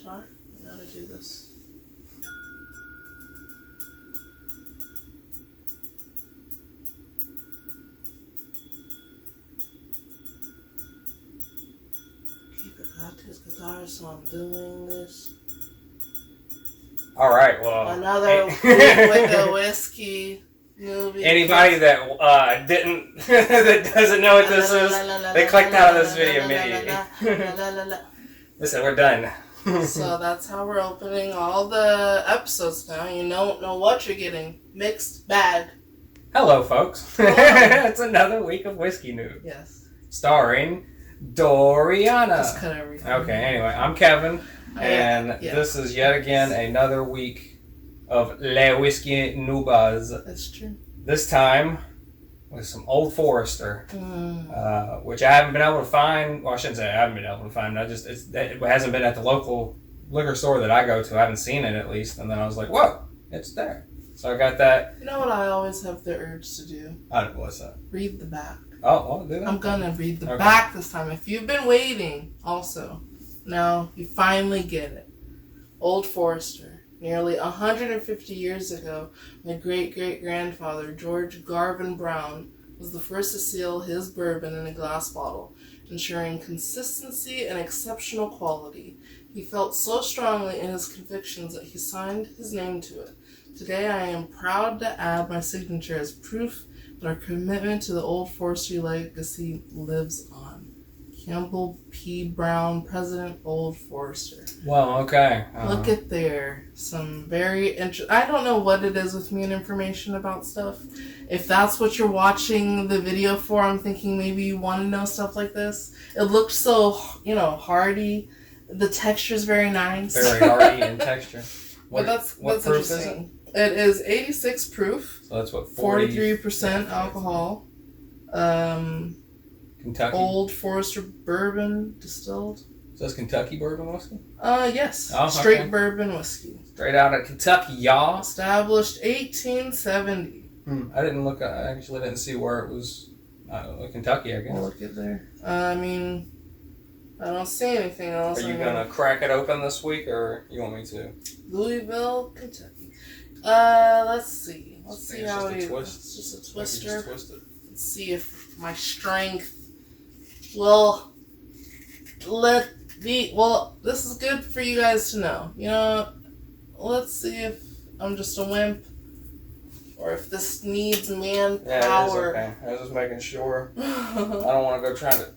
guitar? I gotta do this. He forgot his guitar, so I'm doing this. All right, well. Another week with a whiskey movie. Anybody that didn't, that doesn't know what this is, they clicked out of this video immediately. Listen, we're done. So that's how we're opening all the episodes now. You don't know what you're getting. Mixed bag. Hello, folks. Hello. It's another week of Whiskey Newbs. Yes. Starring Doriana. Just cut everything. Okay, anyway, I'm Kevin, and this is yet again another week of Le Whiskey Newbs. That's true. This time with some Old Forester, which I haven't been able to find. Well, I shouldn't say I haven't been able to find. It hasn't been at the local liquor store that I go to. I haven't seen it at least. And then I was like, whoa, it's there. So I got that. You know what I always have the urge to do? What's that? Read the back. Oh, well, do that. I'm gonna read the back this time. If you've been waiting, also, now you finally get it. Old Forester. Nearly 150 years ago, my great-great-grandfather, George Garvin Brown, was the first to seal his bourbon in a glass bottle, ensuring consistency and exceptional quality. He felt so strongly in his convictions that he signed his name to it. Today, I am proud to add my signature as proof that our commitment to the Old Forester legacy lives on. Campbell P. Brown, President, Old Forester. Well, okay. Look at there. Some very interesting... I don't know what it is with me and information about stuff. If that's what you're watching the video for, I'm thinking maybe you want to know stuff like this. It looks so, hardy. The texture's very nice. Very hardy in texture. What proof interesting. It is 86 proof. So that's what, 43% alcohol. Kentucky? Old Forester bourbon distilled. So that's Kentucky bourbon whiskey? Yes. Oh, straight bourbon whiskey. Straight out of Kentucky, y'all. Established 1870. I didn't look. I actually didn't see where it was. Kentucky, I guess. Look at there. I don't see anything else. Are you gonna crack it open this week, or you want me to? Louisville, Kentucky. Let's see. Let's see how it is. It's just a twister. Twist it. Let's see if my strength will this is good for you guys to know. Let's see if I'm just a wimp or if this needs manpower. Yeah, it is okay. I was just making sure. I don't want to go trying to...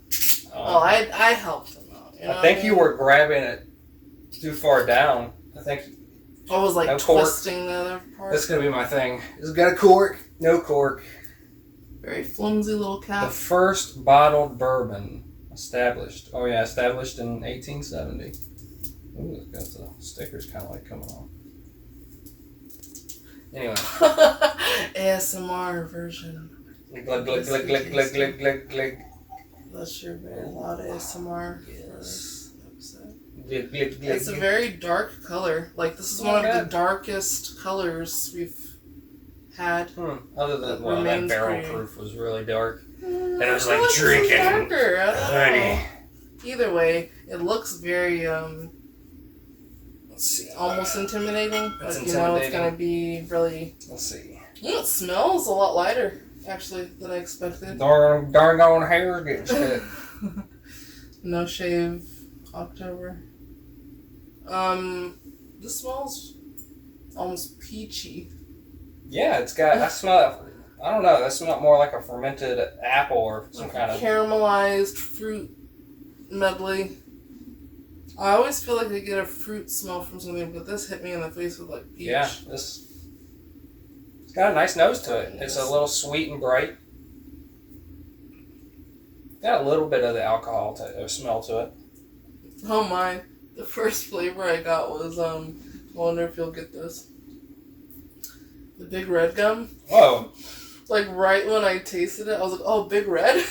I helped them out. I think you were grabbing it too far down. I think... I was twisting the other part. That's going to be my thing. It's got a cork. No cork. Very flimsy little cap. The first bottled bourbon established. Oh yeah, established in 1870. Ooh, got the stickers kind of coming off. Anyway. ASMR version. Glug, glug, glug, glug, glug, glug, glug, glug. That's your very loud ASMR. Yes. Glug, glug, glug, it's a very dark color. This is one of the darkest colors we've had. Other than that barrel proof was really dark. And it was drinking honey. Either way, it looks very let's see, almost intimidating. It's intimidating. It's gonna be really. Let's see. It smells a lot lighter actually than I expected. Darn on hair getting shit. No shave October. This smells almost peachy. Yeah, it's got. I smell. I don't know. That smells more like a fermented apple or some kind of caramelized fruit medley. I always feel like I get a fruit smell from something, but this hit me in the face with peach. Yeah, it's got a nice nose to it. It's a little sweet and bright. Got a little bit of the alcohol smell to it. Oh my! The first flavor I got was I wonder if you'll get this. The Big Red gum. Whoa. Right when I tasted it, I was like, oh, Big Red?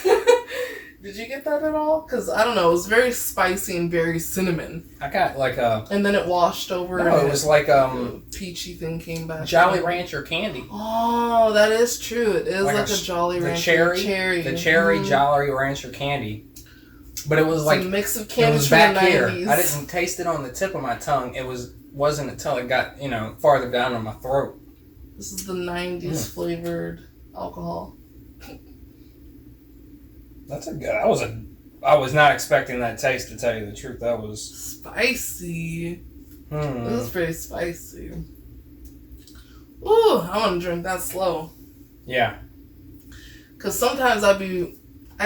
Did you get that at all? Because, I don't know, it was very spicy and very cinnamon. I got a... And then it washed over. No, it was a peachy thing came back. Jolly Rancher candy. Oh, that is true. It is like a Jolly Rancher cherry. The cherry Jolly Rancher candy. But it was It's like a mix of it candy was from back the here. 90s. I didn't taste it on the tip of my tongue. Wasn't until it got farther down on my throat. This is the 90s flavored alcohol. That's a good. I was not expecting that taste, to tell you the truth. That was spicy. This is pretty spicy. Ooh, I want to drink that slow. Yeah. Because sometimes I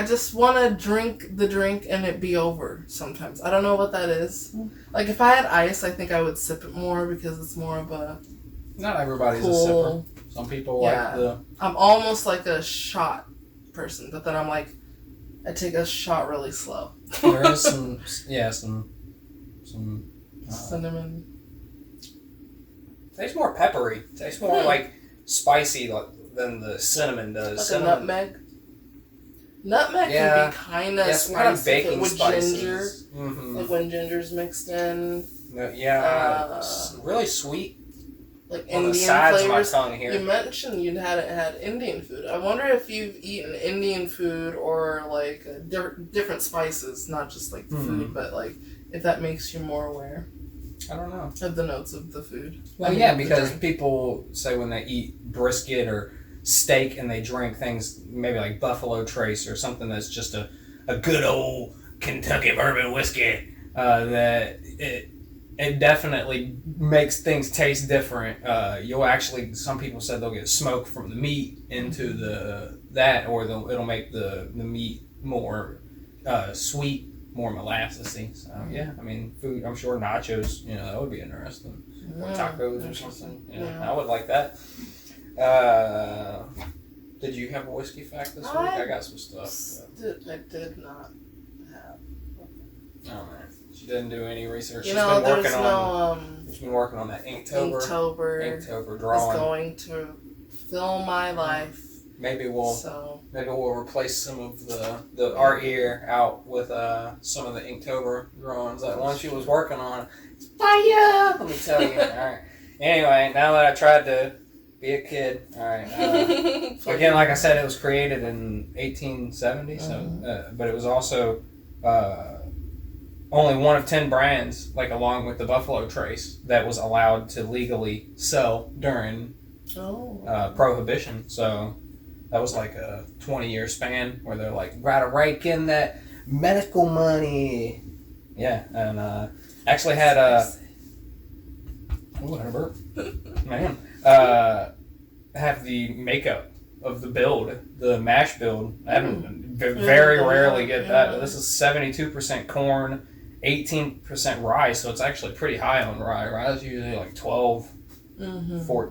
just want to drink the drink and it be over sometimes. I don't know what that is. Like, if I had ice, I think I would sip it more because it's more of a Not everybody's cool, a sipper. Some people like the... I'm almost like a shot person, but then I'm like, I take a shot really slow. There is some cinnamon. Tastes more peppery. Tastes more like spicy than the cinnamon does. Like cinnamon. a nutmeg. Nutmeg can be kind of spicy kind of baking with spices. ginger. Mm-hmm. Like when ginger's mixed in. Really sweet. Like on Indian the sides flavors. of my tongue here. You mentioned you hadn't had Indian food. I wonder if you've eaten Indian food or like different spices, not just like the food, but like if that makes you more aware. I don't know. Of the notes of the food. Well, because people say when they eat brisket or steak and they drink things maybe like Buffalo Trace or something that's just a good old Kentucky bourbon whiskey, that it definitely makes things taste different. You'll actually, some people said they'll get smoke from the meat into that, or it'll make the meat more sweet, more molassesy. So yeah, I mean, food. I'm sure nachos, that would be interesting. Or tacos or something. Yeah, I would like that. Did you have a whiskey fact this week? I got some stuff. I did not have. Oh man, she didn't do any research. She's been working on that Inktober drawing. Is going to fill my life. Maybe we'll replace some of the art here out with some of the Inktober drawings. That one she was working on. It's fire! Let me tell you. All right. Anyway, now that I tried to be a kid, all right. Again, like I said, it was created in 1870. So, but it was also only one of 10 brands, like along with the Buffalo Trace, that was allowed to legally sell during Prohibition. So. That was like a 20-year span where they're like, gotta rake in that medical money. Yeah, and actually had have the makeup of the build, the mash build. I haven't very rarely get that. This is 72% corn, 18% rye, so it's actually pretty high on rye. Rye is usually like 12,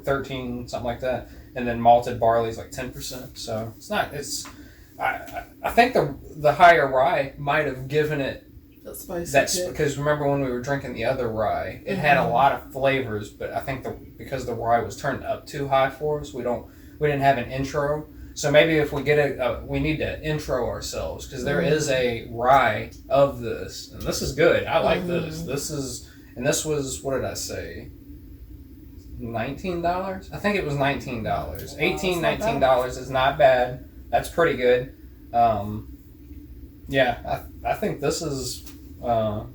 13, something like that. And then malted barley is like 10%. So it's not. I think the higher rye might have given it That's because remember when we were drinking the other rye, it had a lot of flavors, but I think because the rye was turned up too high for us, we didn't have an intro. So maybe if we get we need to intro ourselves because there is a rye of this, and this is good. I like this. This was, what did I say? $19? I think it was $19. Wow, $19 is not bad. That's pretty good. Yeah, I think this is. Where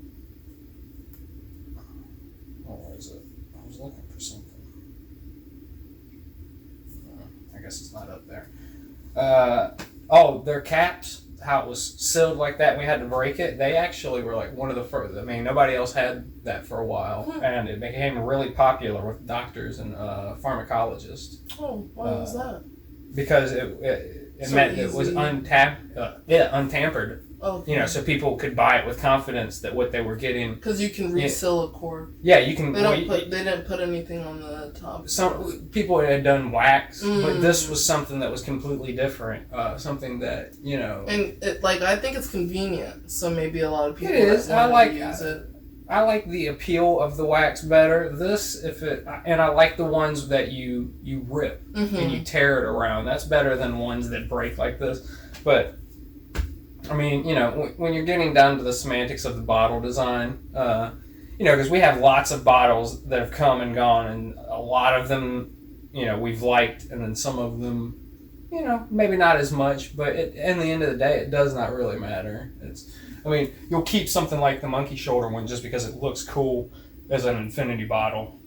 is it? I was looking for something. I guess it's not up there. Their caps. How it was sealed like that, we had to break it. They actually were like one of the first. I mean, nobody else had that for a while, and it became really popular with doctors and pharmacologists. Oh, why was that? Because it meant it was untampered. Okay. So people could buy it with confidence that what they were getting. Because you can reseal a cork. Yeah, you can. They didn't put anything on the top. Some people had done wax, but this was something that was completely different. Something that And I think it's convenient, so maybe a lot of people. It is. Use it. I like the appeal of the wax better. And I like the ones that you rip and you tear it around. That's better than ones that break like this. But I mean, when you're getting down to the semantics of the bottle design, because we have lots of bottles that have come and gone, and a lot of them, we've liked, and then some of them, maybe not as much. But in the end of the day, it does not really matter. I mean, you'll keep something like the monkey shoulder one just because it looks cool as an infinity bottle.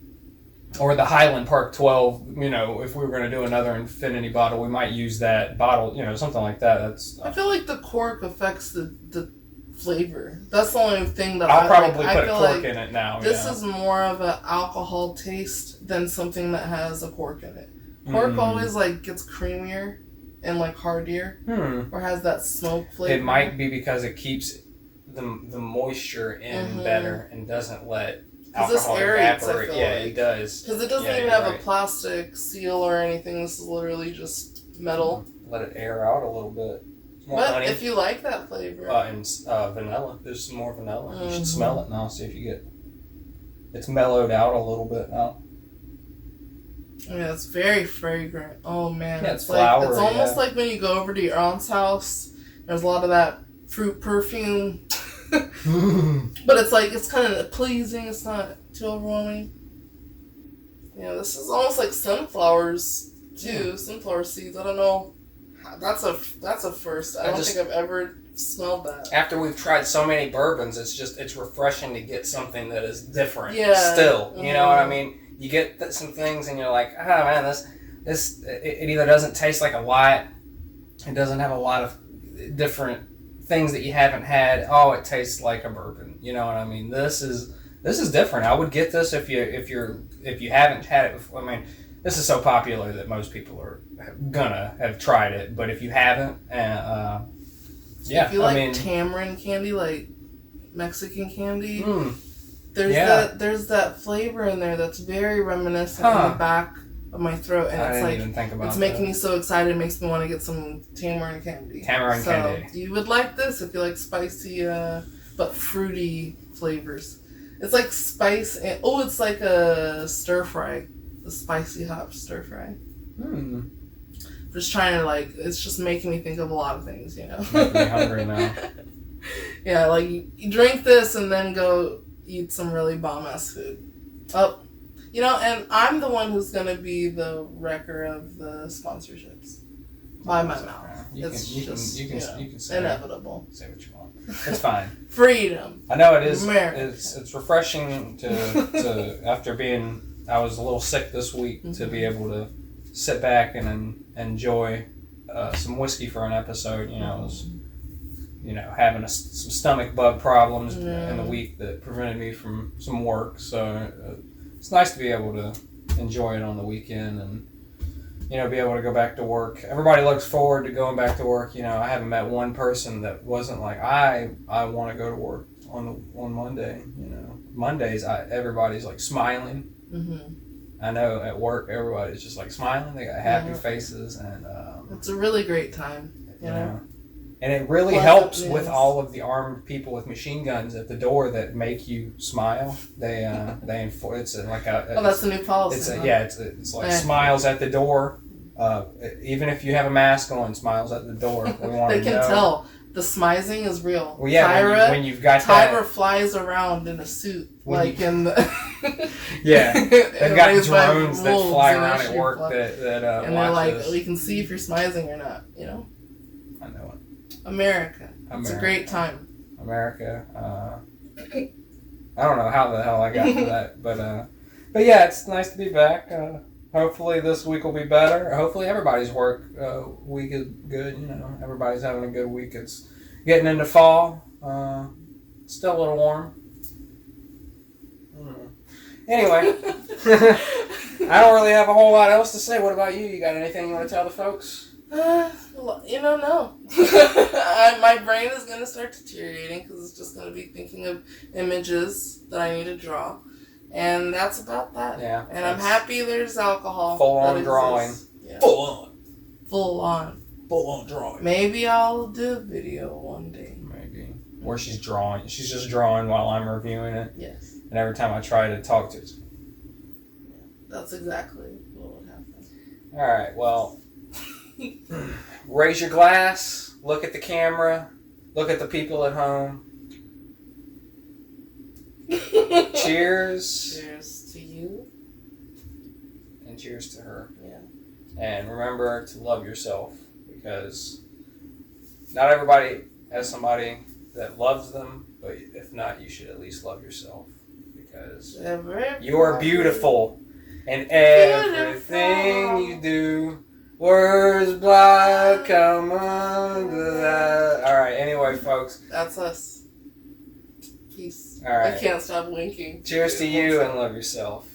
Or the Highland Park 12, if we were going to do another infinity bottle, we might use that bottle, something like that. I feel like the cork affects the flavor. That's the only thing that I'll probably like. put a cork in it now. This is more of an alcohol taste than something that has a cork in it. Cork always gets creamier and hardier, or has that smoke flavor. It might be because it keeps the moisture in better and doesn't let alcohol evaporate. It does. Because it doesn't even have a plastic seal or anything. This is literally just metal. Let it air out a little bit. But honey. if you like that flavor. And vanilla. There's some more vanilla. You should smell it now. See if you get... It's mellowed out a little bit now. Yeah, it's very fragrant. Oh, man. Yeah, it's flowery. It's almost like when you go over to your aunt's house. There's a lot of that fruit perfume. But it's kind of pleasing. It's not too overwhelming. Yeah, this is almost like sunflowers too. Sunflower seeds. I don't know. That's a first. I don't think I've ever smelled that. After we've tried so many bourbons, it's refreshing to get something that is different. Yeah. Still, you know what I mean. You get some things and you're like, oh man, this it either doesn't taste like a lot. It doesn't have a lot of different things that you haven't had. Oh, it tastes like a bourbon. You know what I mean? This is different. I would get this if you haven't had it before. I mean, this is so popular that most people are gonna have tried it. But if you haven't, if you like tamarind candy, like Mexican candy, there's that flavor in there that's very reminiscent in the back of my throat, and I didn't even think about it's making me so excited. It makes me want to get some tamarind candy. Candy. You would like this if you like spicy but fruity flavors. It's like spice and it's like a stir fry, a spicy hot stir fry. Just trying to it's just making me think of a lot of things, Making me hungry now. Yeah, you drink this and then go eat some really bomb ass food. And I'm the one who's gonna be the wrecker of the sponsorships by my mouth. You can say inevitable. Say what you want. It's fine. Freedom. I know it is. America. It's refreshing to after I was a little sick this week to be able to sit back and enjoy some whiskey for an episode. I was having some stomach bug problems in the week that prevented me from some work. So it's nice to be able to enjoy it on the weekend and, be able to go back to work. Everybody looks forward to going back to work. I haven't met one person that wasn't like, I want to go to work on Monday. Mondays, everybody's smiling. I know at work, everybody's just smiling. They got happy faces. And it's a really great time, And it really helps with all of the armed people with machine guns at the door that make you smile. They enforce. It's that's a new policy. It's smiles at the door. Even if you have a mask on, smiles at the door. We want they can tell the smizing is real. Well, yeah, when you've got Tyra flies around in a suit in the. They've got drones that fly around at work that and they're we can see if you're smizing or not. I know it. America. It's a great time. America. I don't know how the hell I got to that, but yeah, it's nice to be back. Hopefully this week will be better. Hopefully everybody's work week is good. Everybody's having a good week. It's getting into fall. Still a little warm. Anyway, I don't really have a whole lot else to say. What about you? You got anything you want to tell the folks? No. My brain is going to start deteriorating because it's just going to be thinking of images that I need to draw. And that's about that. Yeah. And I'm happy there's alcohol. Full on drawing. Yeah. Full on drawing. Maybe I'll do a video one day. Maybe. Where she's drawing. She's just drawing while I'm reviewing it. Yes. And every time I try to talk to it. That's exactly what would happen. Alright, well. Raise your glass, look at the camera, look at the people at home. Cheers. Cheers to you. And cheers to her. Yeah. And remember to love yourself because not everybody has somebody that loves them, but if not, you should at least love yourself, because Everybody. you are beautiful, and everything you do. Words black come under that. All right. Anyway, folks. That's us. Peace. All right. I can't stop winking. Cheers to you and love yourself.